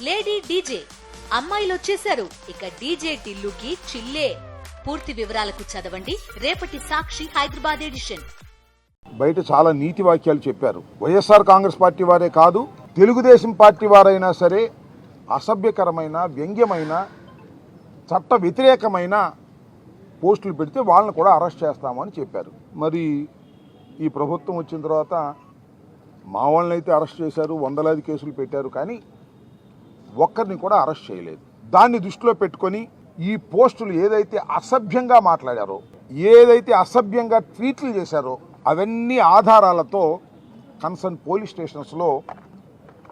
Lady DJ అమ్మాయిలు వచ్చేశారు. ఇక డీజే టిల్లుకి చిల్లే. పూర్తి వివరాలకు చదవండి రేపటి సాక్షి హైదరాబాద్ ఎడిషన్. బయట చాలా నీతి వాక్యాలు చెప్పారు. వైఎస్ఆర్ కాంగ్రెస్ పార్టీ వారే కాదు, తెలుగుదేశం పార్టీ వారైనా సరే అసభ్యకరమైన, వ్యంగ్యమైన, చట్ట వ్యతిరేకమైన పోస్టులు పెడితే వాళ్ళని కూడా అరెస్ట్ చేస్తామని చెప్పారు. మరి ఈ ప్రభుత్వం వచ్చిన తర్వాత మా వాళ్ళని అయితే అరెస్ట్ చేశారు, వందలాది కేసులు పెట్టారు, కానీ ఒక్కరిని కూడా అరెస్ట్ చేయలేదు. దాన్ని దృష్టిలో పెట్టుకొని ఈ పోస్టులు ఏదైతే అసభ్యంగా మాట్లాడారో, ఏదైతే అసభ్యంగా ట్వీట్లు చేశారో అవన్నీ ఆధారాలతో కన్సర్న్ పోలీస్ స్టేషన్స్లో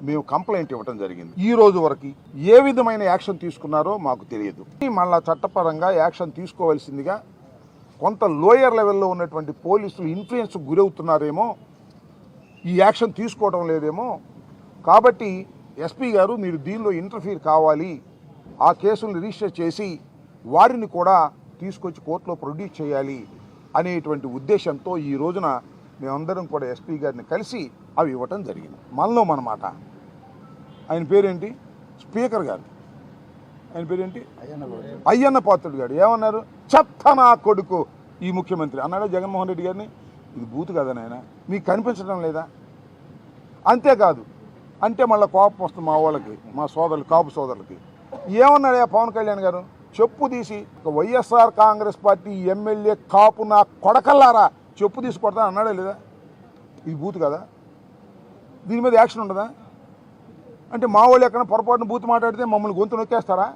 మేము కంప్లైంట్ ఇవ్వడం జరిగింది. ఈ రోజు వరకు ఏ విధమైన యాక్షన్ తీసుకున్నారో మాకు తెలియదు. మళ్ళా చట్టపరంగా యాక్షన్ తీసుకోవాల్సిందిగా కొంత లోయర్ లెవెల్లో ఉన్నటువంటి పోలీసులు ఇన్ఫ్లుయెన్స్ గురవుతున్నారేమో, ఈ యాక్షన్ తీసుకోవడం లేదేమో. కాబట్టి ఎస్పీ గారు మీరు దీనిలో ఇంటర్ఫీర్ కావాలి, ఆ కేసులను రిజిస్టర్ చేసి వారిని కూడా తీసుకొచ్చి కోర్టులో ప్రొడ్యూస్ చేయాలి అనేటువంటి ఉద్దేశంతో ఈ రోజున మేమందరం కూడా ఎస్పీ గారిని కలిసి అవి ఇవ్వటం జరిగింది. మనలో మనమాట. ఆయన పేరేంటి? స్పీకర్ గారు. ఆయన పేరేంటి? అయ్యన్న పాత్రుడు గారు ఏమన్నారు? చెత్త నా కొడుకు ఈ ముఖ్యమంత్రి అన్నాడు జగన్మోహన్ రెడ్డి గారిని. ఇది బూతు కదా నాయన, మీకు కనిపించడం లేదా? అంతేకాదు అంటే మళ్ళీ కోపం వస్తుంది మా వాళ్ళకి, మా సోదరులు, కాపు సోదరులకి. ఏమన్నాడు పవన్ కళ్యాణ్ గారు? చెప్పు తీసి వైఎస్ఆర్ కాంగ్రెస్ పార్టీ ఎమ్మెల్యే కాపు నా కొడకల్లారా చెప్పు తీసి కొడతా అన్నాడే లేదా? ఇది బూతు కదా? దీని మీద యాక్షన్ ఉండదా? అంటే మా వాళ్ళు ఎక్కడ పొరపాటున బూతు మాట్లాడితే మమ్మల్ని గొంతు నొక్కేస్తారా?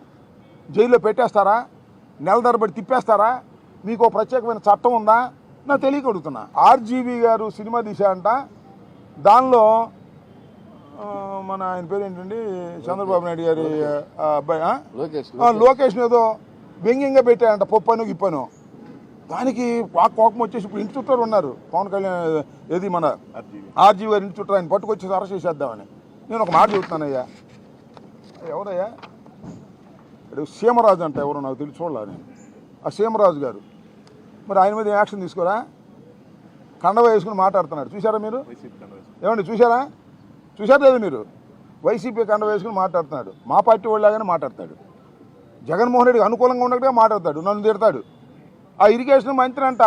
జైల్లో పెట్టేస్తారా? నెల తరబడి తిప్పేస్తారా? మీకు ప్రత్యేకమైన చట్టం ఉందా? నాకు తెలియక అడుగుతున్నా. ఆర్జీవి గారు సినిమా తీశారంట, దానిలో మన ఆయన పేరు ఏంటండి, చంద్రబాబు నాయుడు గారి అబ్బాయి లోకేష్ ఏదో వ్యంగ్యంగా పెట్టారంట, పప్పను గిప్పను. దానికి కోపం వచ్చేసి ఇప్పుడు ఇంటి చుట్టూ ఉన్నారు పవన్ కళ్యాణ్, ఏది మన ఆర్జీవి గారి ఇంటి చుట్టూ ఆయన పట్టుకొచ్చేసి అరెస్ట్ చేసేద్దామని. నేను ఒక మాట చెబుతున్నానయ్యా, ఎవరయ్యా సీమరాజు అంట, ఎవరో నాకు తెలిసి చూడాలి నేను. ఆ సీమరాజు గారు మరి ఆయన మీద యాక్షన్ తీసుకోరా? కండవ వేసుకుని మాట్లాడుతున్నాడు, చూసారా మీరు? ఏమండి చూసారా లేదు మీరు? వైసీపీ కండవ వేసుకుని మాట్లాడుతున్నాడు, మా పార్టీ వాళ్ళలాగానే మాట్లాడతాడు. జగన్మోహన్ రెడ్డికి అనుకూలంగా ఉన్నట్టుగా మాట్లాడతాడు, నన్ను తిడతాడు. ఆ ఇరిగేషన్ మంత్రి అంట,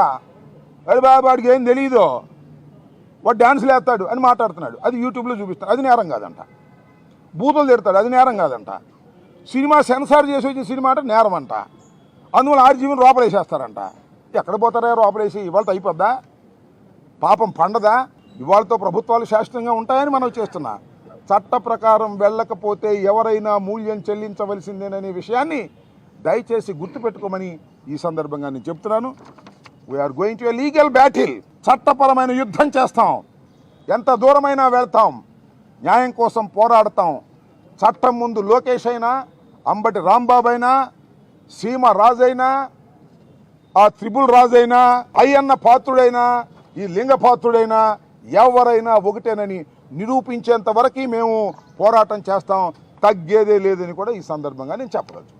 అరే బాబు వాడికి ఏం తెలియదు, వాడు డ్యాన్సులు వేస్తాడు అని మాట్లాడుతున్నాడు. అది యూట్యూబ్లో చూపిస్తాడు, అది నేరం కాదంట. బూతులు తిడతాడు, అది నేరం కాదంట. సినిమా సెన్సార్ చేసి వచ్చిన సినిమా అంటే నేరం అంట. అందువల్ల ఆర్జీవీని లోపలేసేస్తారంట. ఎక్కడ పోతారా లోపలేసి? ఇవాళతో అయిపోద్దా? పాపం పండదా? ఇవాళతో ప్రభుత్వాలు శాశ్వతంగా ఉంటాయని మనం చేస్తున్నా. చట్ట ప్రకారం వెళ్ళకపోతే ఎవరైనా మూల్యం చెల్లించవలసిందేననే విషయాన్ని దయచేసి గుర్తుపెట్టుకోమని ఈ సందర్భంగా నేను చెప్తున్నాను. We're going to a legal battle. చట్టపరమైన యుద్ధం చేస్తాం, ఎంత దూరమైనా వెళ్తాం, న్యాయం కోసం పోరాడతాం. చట్టం ముందు లోకేష్ అయినా, అంబటి రాంబాబు అయినా, సీమ రాజైనా, ఆ త్రిపుల్ రాజైనా, అయ్యన్న పాత్రుడైనా, ఈ లింగ పాత్రుడైనా ఎవరైనా ఒకటేనని నిరూపించేంత వరకు మేము పోరాటం చేస్తాం. తగ్గేదే లేదని కూడా ఈ సందర్భంగా నేను చెప్పగలను.